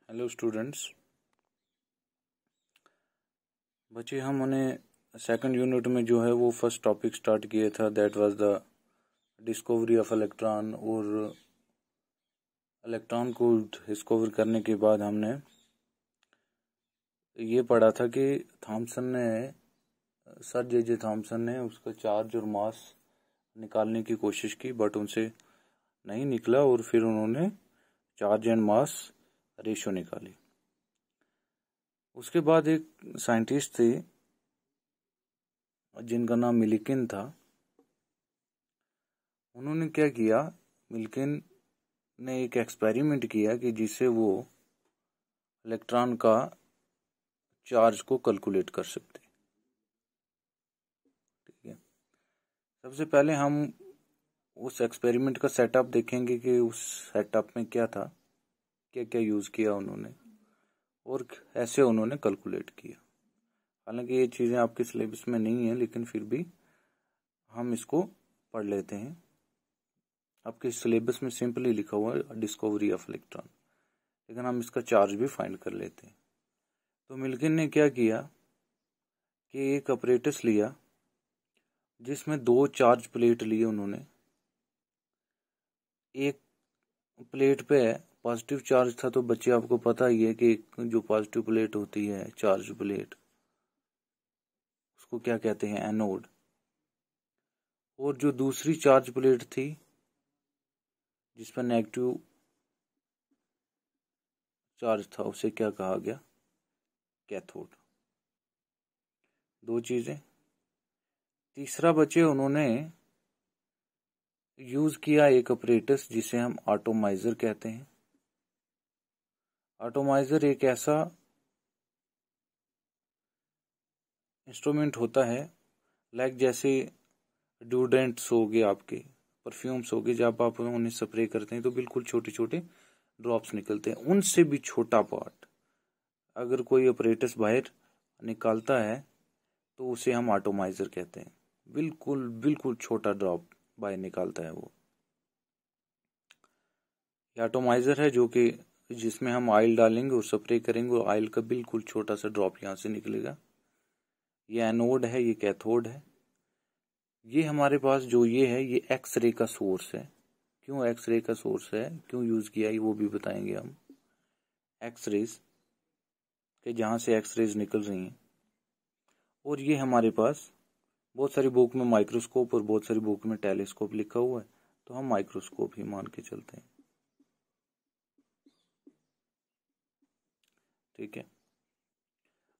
Hello students. बच्चे हमने second unit में जो है वो फर्स्ट टॉपिक स्टार्ट किया था, that was the discovery of electron. और इलेक्ट्रॉन को डिस्कवर करने के बाद हमने ये पढ़ा था कि सर जे थॉमसन ने उसका चार्ज और मास निकालने की कोशिश की, बट उनसे नहीं निकला और फिर उन्होंने चार्ज एंड मास रेशियो निकाली। उसके बाद एक साइंटिस्ट थे जिनका नाम मिल्किन था। उन्होंने क्या किया, मिल्किन ने एक एक्सपेरिमेंट किया कि जिससे वो इलेक्ट्रॉन का चार्ज को कैलकुलेट कर सकते। ठीक है, सबसे पहले हम उस एक्सपेरिमेंट का सेटअप देखेंगे कि उस सेटअप में क्या था, क्या क्या यूज किया उन्होंने और ऐसे उन्होंने कैलकुलेट किया। हालांकि ये चीजें आपके सिलेबस में नहीं है, लेकिन फिर भी हम इसको पढ़ लेते हैं। आपके सिलेबस में सिंपली लिखा हुआ है डिस्कवरी ऑफ इलेक्ट्रॉन, लेकिन हम इसका चार्ज भी फाइंड कर लेते हैं। तो मिल्किन ने क्या किया कि एक अपरेटस लिया जिसमें दो चार्ज प्लेट लिए उन्होंने। एक प्लेट पे पॉजिटिव चार्ज था, तो बच्चे आपको पता ही है कि जो पॉजिटिव प्लेट होती है, चार्ज प्लेट, उसको क्या कहते हैं, एनोड। और जो दूसरी चार्ज प्लेट थी जिस पर नेगेटिव चार्ज था, उसे क्या कहा गया, कैथोड। दो चीजें। तीसरा बच्चे उन्होंने यूज किया एक अपरेटस जिसे हम एटॉमाइजर कहते हैं। एटॉमाइजर एक ऐसा इंस्ट्रूमेंट होता है, लाइक जैसे ड्यूडेंट्स हो गए, आपके परफ्यूम्स हो गए, जब आप उन्हें स्प्रे करते हैं तो बिल्कुल छोटे छोटे ड्रॉप्स निकलते हैं। उनसे भी छोटा पार्ट अगर कोई अपरेटस बाहर निकालता है तो उसे हम एटॉमाइजर कहते हैं। बिल्कुल बिल्कुल छोटा ड्रॉप बाहर निकालता है वो एटॉमाइजर है, जो कि जिसमें हम ऑयल डालेंगे और स्प्रे करेंगे और ऑयल का बिल्कुल छोटा सा ड्रॉप यहाँ से निकलेगा। ये एनोड है, ये कैथोड है। ये हमारे पास जो ये है, ये एक्सरे का सोर्स है। क्यों एक्सरे का सोर्स है, क्यों यूज किया है, वो भी बताएंगे हम। एक्सरेज के जहाँ से एक्सरेज निकल रही हैं। और ये हमारे पास बहुत सारी बुक में माइक्रोस्कोप और बहुत सारी बुक में टेलीस्कोप लिखा हुआ है, तो हम माइक्रोस्कोप ही मान के चलते हैं। ठीक है,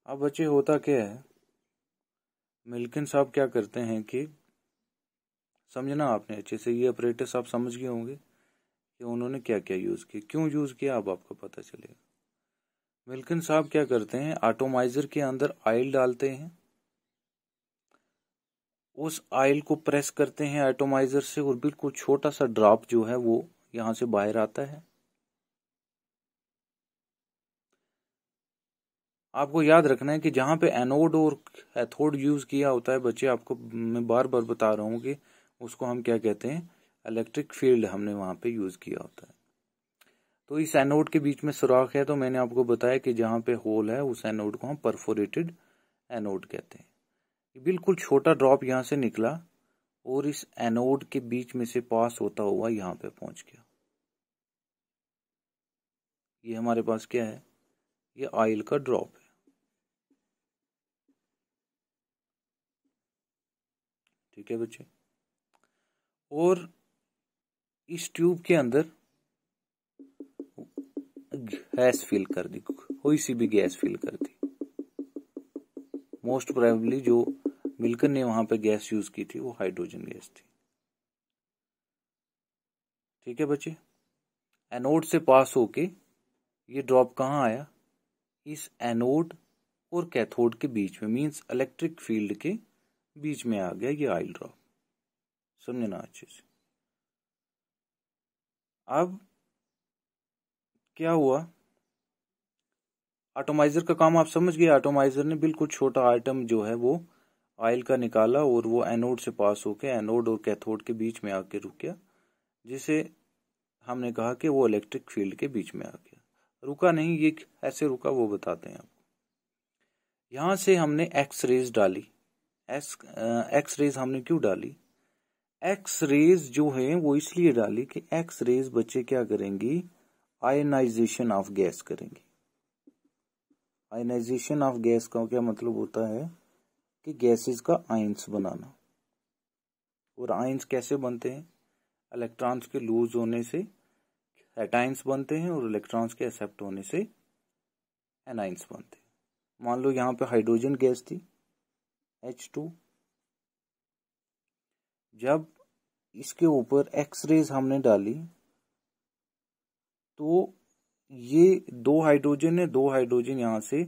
अब बच्चे होता क्या है, मिल्किन साहब क्या करते हैं कि, समझना आपने अच्छे से, ये अपरेटस आप समझ गए होंगे कि उन्होंने क्या क्या यूज किया, क्यों यूज किया, अब आपको पता चलेगा। मिल्किन साहब क्या करते हैं, एटॉमाइजर के अंदर ऑयल डालते हैं, उस ऑयल को प्रेस करते हैं एटॉमाइजर से और बिल्कुल छोटा सा ड्रॉप जो है वो यहां से बाहर आता है। आपको याद रखना है कि जहां पे एनोड और कैथोड यूज किया होता है बच्चे, आपको मैं बार बार बता रहा हूं कि उसको हम क्या कहते हैं, इलेक्ट्रिक फील्ड हमने वहां पे यूज किया होता है। तो इस एनोड के बीच में सुराख है, तो मैंने आपको बताया कि जहां पे होल है उस एनोड को हम परफोरेटेड एनोड कहते हैं। बिल्कुल छोटा ड्रॉप यहां से निकला और इस एनोड के बीच में से पास होता हुआ यहां पे पहुंच गया। ये हमारे पास क्या है, ये ऑयल का ड्रॉप है। ठीक है बच्चे, और इस ट्यूब के अंदर गैस फिल कर दी, कोई सी भी गैस फिल कर दी। मोस्ट प्रोबेबली जो मिल्किन ने वहां पे गैस यूज की थी वो हाइड्रोजन गैस थी। ठीक है बच्चे, एनोड से पास होके ये ड्रॉप कहाँ आया, इस एनोड और कैथोड के बीच में, मींस इलेक्ट्रिक फील्ड के बीच में आ गया ये ऑयल ड्रॉप। समझना अच्छे से। अब क्या हुआ, एटॉमाइजर का काम आप समझ गए। एटॉमाइजर ने बिल्कुल छोटा आइटम जो है वो ऑयल का निकाला और वो एनोड से पास होके एनोड और कैथोड के बीच में आके रुक गया, जिसे हमने कहा कि वो इलेक्ट्रिक फील्ड के बीच में आ गया। रुका नहीं, ये ऐसे रुका वो बताते हैं आपको। यहां से हमने एक्स रेज डाली। एक्स रेज हमने क्यों डाली? एक्स रेज जो है वो इसलिए डाली कि एक्स रेज बच्चे क्या करेंगी, आयनाइजेशन ऑफ गैस करेंगी। आयनाइजेशन ऑफ गैस का क्या मतलब होता है कि गैसेस का आयंस बनाना। और आयंस कैसे बनते हैं? इलेक्ट्रॉन्स के लूज होने से कैटायंस बनते हैं और इलेक्ट्रॉन्स के एक्सेप्ट होने से एनायंस बनते हैं। मान लो यहाँ पे हाइड्रोजन गैस थी H2, जब इसके ऊपर एक्स रेज हमने डाली तो ये दो हाइड्रोजन है, दो हाइड्रोजन यहाँ से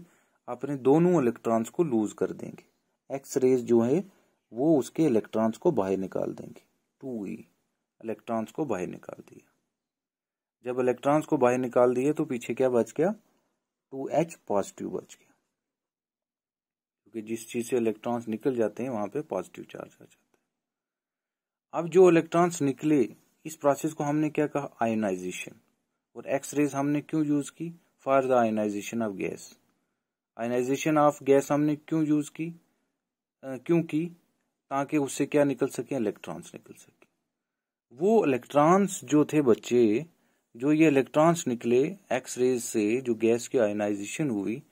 अपने दोनों इलेक्ट्रॉन्स को लूज कर देंगे। एक्स रेज जो है वो उसके इलेक्ट्रॉन्स को बाहर निकाल देंगे। 2e इलेक्ट्रॉन्स को बाहर निकाल दिया। जब इलेक्ट्रॉन्स को बाहर निकाल दिए तो पीछे क्या बच गया? 2H पॉजिटिव बच गया, क्योंकि जिस चीज से इलेक्ट्रॉन्स निकल जाते हैं वहां पे पॉजिटिव चार्ज आ जाता है। अब जो इलेक्ट्रॉन्स निकले, इस प्रोसेस को हमने क्या कहा? आयनाइजेशन। और एक्स रेज हमने क्यों यूज की? For the ionisation of gas. Ionisation of gas हमने क्यों यूज की? क्योंकि ताकि उससे क्या निकल सके? इलेक्ट्रॉन्स निकल सके। वो इलेक्ट्रॉन्स जो थे बच्चे, जो ये इलेक्ट्रॉन्स निकले एक्स रेज से, जो गैस की आयनाइजेशन हुई,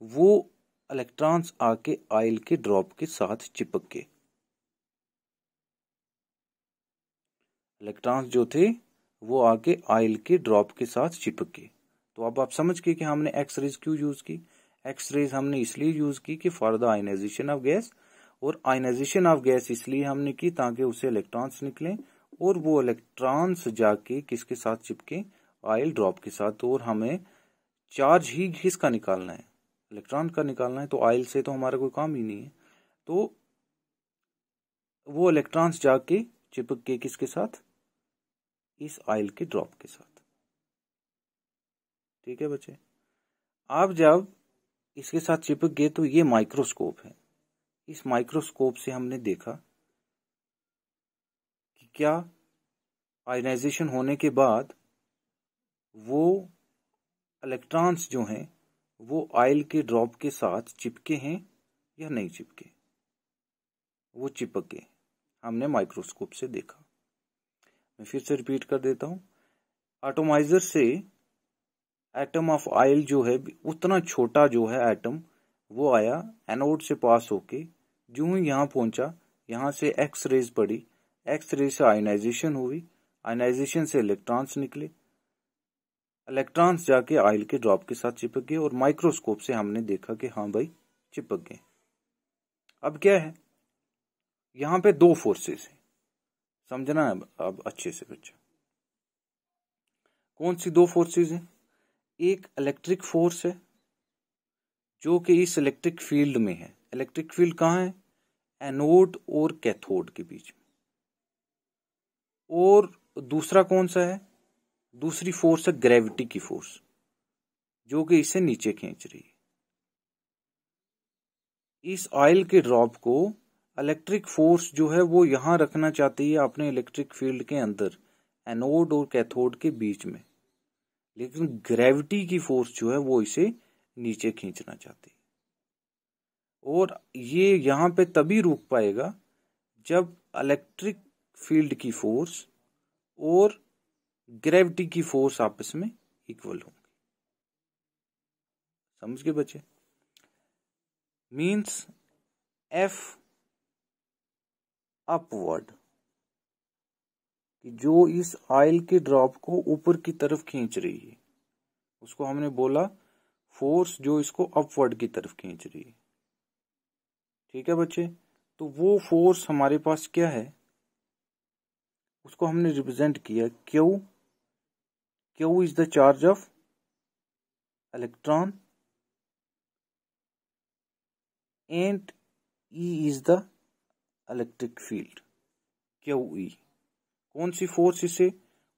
वो इलेक्ट्रॉन्स आके ऑयल के ड्रॉप के साथ चिपक गए। इलेक्ट्रॉन्स जो थे वो आके ऑयल के ड्रॉप के साथ चिपक गए। तो अब आप समझ गए कि हमने एक्स रेज क्यों यूज की। एक्स रेज हमने इसलिए यूज की कि for the ionisation of gas, और आयनाइजेशन ऑफ गैस इसलिए हमने की ताकि उससे इलेक्ट्रॉन्स निकलें और वो इलेक्ट्रॉन्स जाके किसके साथ चिपके? ऑयल ड्रॉप के साथ। और हमें चार्ज ही किसका निकालना है? इलेक्ट्रॉन का निकालना है। तो ऑयल से तो हमारा कोई काम ही नहीं है। तो वो इलेक्ट्रॉन्स जाके चिपक के किसके साथ? इस ऑयल के ड्रॉप के साथ। ठीक है बच्चे। अब जब इसके साथ चिपक गए तो ये माइक्रोस्कोप है। इस माइक्रोस्कोप से हमने देखा कि क्या आयनाइजेशन होने के बाद वो इलेक्ट्रॉन्स जो हैं वो ऑयल के ड्रॉप के साथ चिपके हैं या नहीं चिपके। वो चिपक गए, हमने माइक्रोस्कोप से देखा। मैं फिर से रिपीट कर देता हूं। एटोमाइजर से एटम ऑफ ऑयल जो है, उतना छोटा जो है एटम, वो आया एनोड से पास होके, जो ही यहाँ पहुंचा, यहाँ से एक्स रेज पड़ी, एक्स रेज से आयनाइजेशन हुई, आयनाइजेशन से इलेक्ट्रॉन्स निकले, इलेक्ट्रॉन्स जाके ऑयल के ड्रॉप के साथ चिपक गए और माइक्रोस्कोप से हमने देखा कि हाँ भाई चिपक गए। अब क्या है, यहाँ पे दो फोर्सेस है, समझना है अब अच्छे से बच्चा। कौन सी दो फोर्सेस हैं? एक इलेक्ट्रिक फोर्स है जो कि इस इलेक्ट्रिक फील्ड में है। इलेक्ट्रिक फील्ड कहाँ है? एनोड और कैथोड के बीच में। और दूसरा कौन सा है? दूसरी फोर्स है ग्रेविटी की फोर्स, जो कि इसे नीचे खींच रही है। इस ऑयल के ड्रॉप को इलेक्ट्रिक फोर्स जो है वो यहां रखना चाहती है अपने इलेक्ट्रिक फील्ड के अंदर, एनोड और कैथोड के बीच में, लेकिन ग्रेविटी की फोर्स जो है वो इसे नीचे खींचना चाहती है। और ये यहां पे तभी रुक पाएगा जब इलेक्ट्रिक फील्ड की फोर्स और ग्रेविटी की फोर्स आपस में इक्वल होंगी। समझ गए बच्चे? मीन्स एफ अपवर्ड, कि जो इस ऑयल के ड्रॉप को ऊपर की तरफ खींच रही है, उसको हमने बोला फोर्स जो इसको अपवर्ड की तरफ खींच रही है। ठीक है बच्चे? तो वो फोर्स हमारे पास क्या है, उसको हमने रिप्रेजेंट किया Q. Q is the charge of electron and E is the electric field. Q E कौन सी फोर्स इसे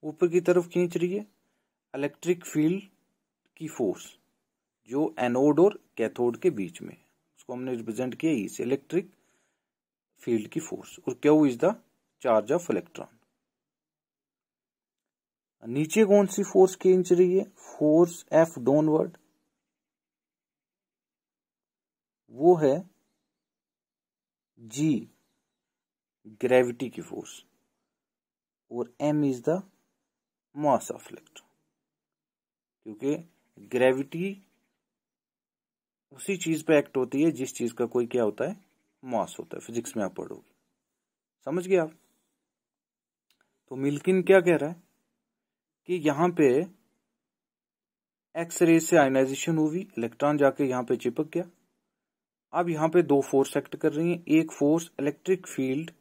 ऊपर की तरफ खींच रही है? इलेक्ट्रिक फील्ड की फोर्स जो एनोड और कैथोड के बीच में, उसको हमने रिप्रेजेंट किया ई से, इलेक्ट्रिक फील्ड की फोर्स। और Q is the charge of electron. नीचे कौन सी फोर्स खींच रही है? फोर्स F डाउनवर्ड, वो है G ग्रेविटी की फोर्स, और M is the mass of electron. क्योंकि ग्रेविटी उसी चीज पे एक्ट होती है जिस चीज का कोई क्या होता है? मास होता है। फिजिक्स में आप पढ़ोगे, समझ गए आप? तो मिल्किन क्या कह रहा है कि यहां पे एक्स रे से आयनाइजेशन हुई, इलेक्ट्रॉन जाके यहां पे चिपक गया। अब यहां पे दो फोर्स एक्ट कर रही हैं। एक फोर्स इलेक्ट्रिक फील्ड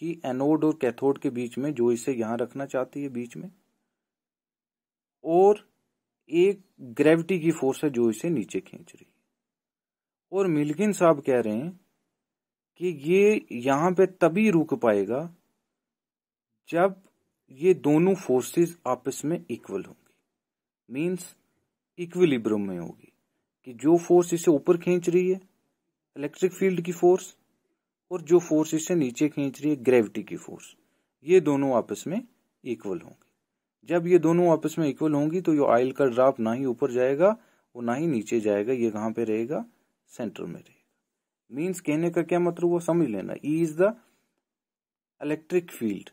की एनोड और कैथोड के बीच में, जो इसे यहां रखना चाहती है बीच में, और एक ग्रेविटी की फोर्स है जो इसे नीचे खींच रही है। और मिल्किन साहब कह रहे हैं कि ये यहां पे तभी रुक पाएगा जब ये दोनों फोर्सेस आपस में इक्वल होंगी, मींस इक्विलिब्रियम में होगी, कि जो फोर्स इसे ऊपर खींच रही है इलेक्ट्रिक फील्ड की फोर्स, और जो फोर्स इसे नीचे खींच रही है ग्रेविटी की फोर्स, ये दोनों आपस में इक्वल होंगी। जब ये दोनों आपस में इक्वल होंगी तो ये ऑयल का ड्रॉप ना ही ऊपर जाएगा और ना ही नीचे जाएगा, ये कहां पे रहेगा? सेंटर में रहेगा। मींस कहने का क्या मतलब वो समझ लेना। E is the electric field,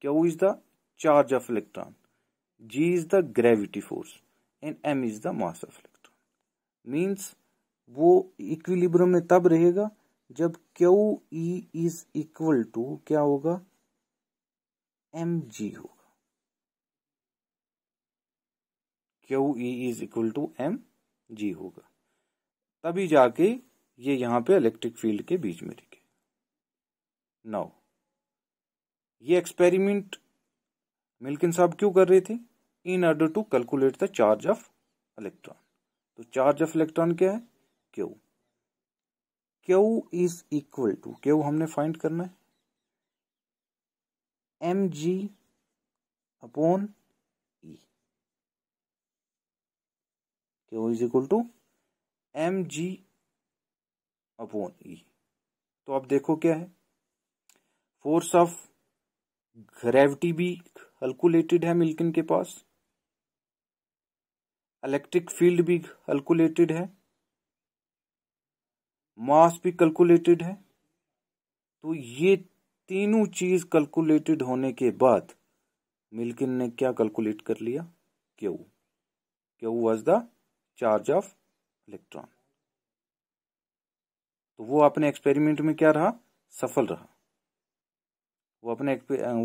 Q is the charge of electron, G is the gravity force, and M is the mass of electron. Means वो इक्विलिब्रियम में तब रहेगा जब QE इज इक्वल टू क्या होगा? mg होगा। QE is equal to mg होगा, तभी जाके ये यहां पे इलेक्ट्रिक फील्ड के बीच में रहेगा। नाउ ये एक्सपेरिमेंट मिल्किन साहब क्यों कर रहे थे? In order to calculate the charge of electron. तो चार्ज ऑफ इलेक्ट्रॉन क्या है? Q। Q is equal to, Q हमने फाइंड करना है, mg upon E। Q is equal to mg upon E। तो अब देखो क्या है, फोर्स ऑफ ग्रेविटी भी कैलकुलेटेड है मिल्किन के पास, इलेक्ट्रिक फील्ड भी कैलकुलेटेड है, मास भी कैलकुलेटेड है। तो ये तीनों चीज कैलकुलेटेड होने के बाद मिल्किन ने क्या कैलकुलेट कर लिया? Q। Q was the charge of electron. तो वो अपने एक्सपेरिमेंट में क्या रहा? सफल रहा। वो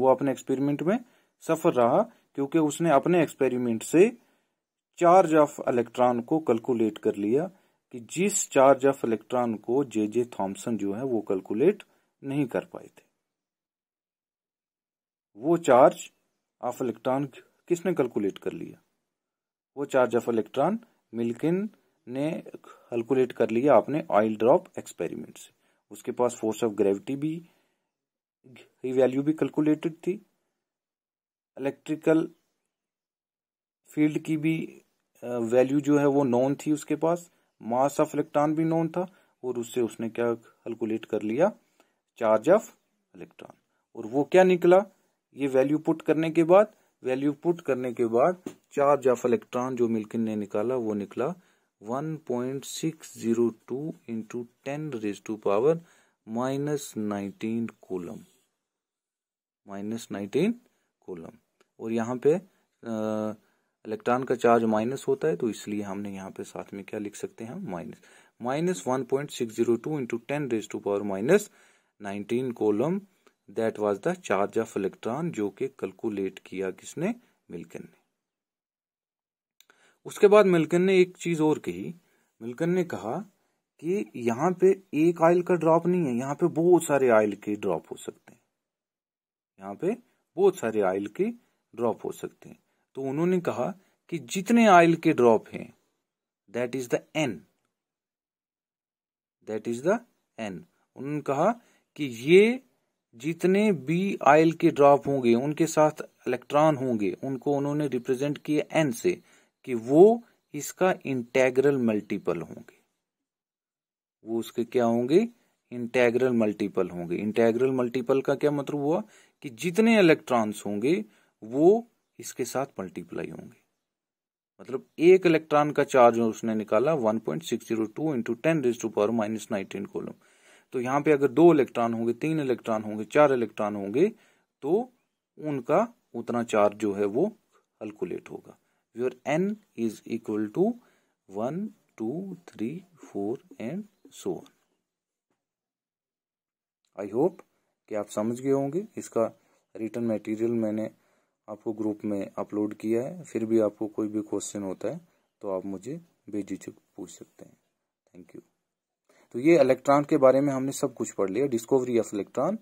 अपने एक्सपेरिमेंट में सफल रहा, क्योंकि उसने अपने एक्सपेरिमेंट से चार्ज ऑफ इलेक्ट्रॉन को कैलकुलेट कर लिया, कि जिस चार्ज ऑफ इलेक्ट्रॉन को जे थॉमसन जो है वो कैलकुलेट नहीं कर पाए थे। वो चार्ज ऑफ इलेक्ट्रॉन किसने कैलकुलेट कर लिया? वो चार्ज ऑफ इलेक्ट्रॉन मिल्किन ने कैलकुलेट कर लिया अपने ऑयल ड्रॉप एक्सपेरिमेंट से। उसके पास फोर्स ऑफ ग्रेविटी भी वैल्यू भी कैलकुलेटेड थी, इलेक्ट्रिकल फील्ड की भी वैल्यू जो है वो नोन थी उसके पास, मास ऑफ इलेक्ट्रॉन भी नोन था, और उससे उसने क्या कैलकुलेट कर लिया? Charge of electron. और वो क्या निकला? ये वैल्यू पुट करने के बाद चार्ज ऑफ इलेक्ट्रॉन जो मिल्किन ने निकाला वो निकला 1.602 इंटू 10⁻⁻19 कूलम, -19 कूलम। और यहाँ पे इलेक्ट्रॉन का चार्ज माइनस होता है, तो इसलिए हमने यहाँ पे साथ में क्या लिख सकते हैं? Minus 1.602 into 10⁻⁻19 coulomb. That was the charge of electron, जो कि कैलकुलेट किया किसने? मिल्किन ने। उसके बाद मिल्किन ने एक चीज और कही। मिल्किन ने कहा कि यहाँ पे एक ऑयल का ड्रॉप नहीं है, यहाँ पे बहुत सारे ऑयल के ड्रॉप हो सकते हैं, यहाँ पे बहुत सारे ऑयल के ड्रॉप हो सकते हैं। तो उन्होंने कहा कि जितने ऑयल के ड्रॉप हैं दैट इज द एन, उन्होंने कहा कि ये जितने भी ऑयल के ड्रॉप होंगे उनके साथ इलेक्ट्रॉन होंगे, उनको उन्होंने रिप्रेजेंट किया एन से, कि वो इसका इंटेग्रल मल्टीपल होंगे। वो उसके क्या होंगे? इंटेग्रल मल्टीपल होंगे। इंटेग्रल मल्टीपल का क्या मतलब हुआ? कि जितने इलेक्ट्रॉन्स होंगे वो इसके साथ मल्टीप्लाई होंगे। मतलब एक इलेक्ट्रॉन का चार्ज उसने निकाला 1.602 इंटू 10⁻⁻19 कूलम। तो यहाँ पे अगर 2 इलेक्ट्रॉन होंगे, 3 इलेक्ट्रॉन होंगे, 4 इलेक्ट्रॉन होंगे तो उनका उतना चार्ज जो है वो कैलकुलेट होगा। Your n is equal to 1, 2, 3, 4 and so on. I hope कि आप समझ गए होंगे। इसका रिटन मटेरियल मैंने आपको ग्रुप में अपलोड किया है। फिर भी आपको कोई भी क्वेश्चन होता है तो आप मुझे बेझिझक पूछ सकते हैं। Thank you. तो ये इलेक्ट्रॉन के बारे में हमने सब कुछ पढ़ लिया, डिस्कवरी ऑफ इलेक्ट्रॉन,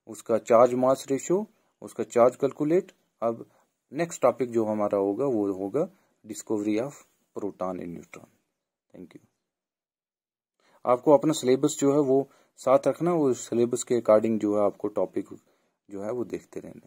उसका चार्ज मास रेशियो, उसका चार्ज कैलकुलेट। अब नेक्स्ट टॉपिक जो हमारा होगा वो होगा discovery of proton and neutron. Thank you. आपको अपना सिलेबस जो है वो साथ रखना, वो सिलेबस के अकॉर्डिंग जो है आपको टॉपिक जो है वो देखते रहना।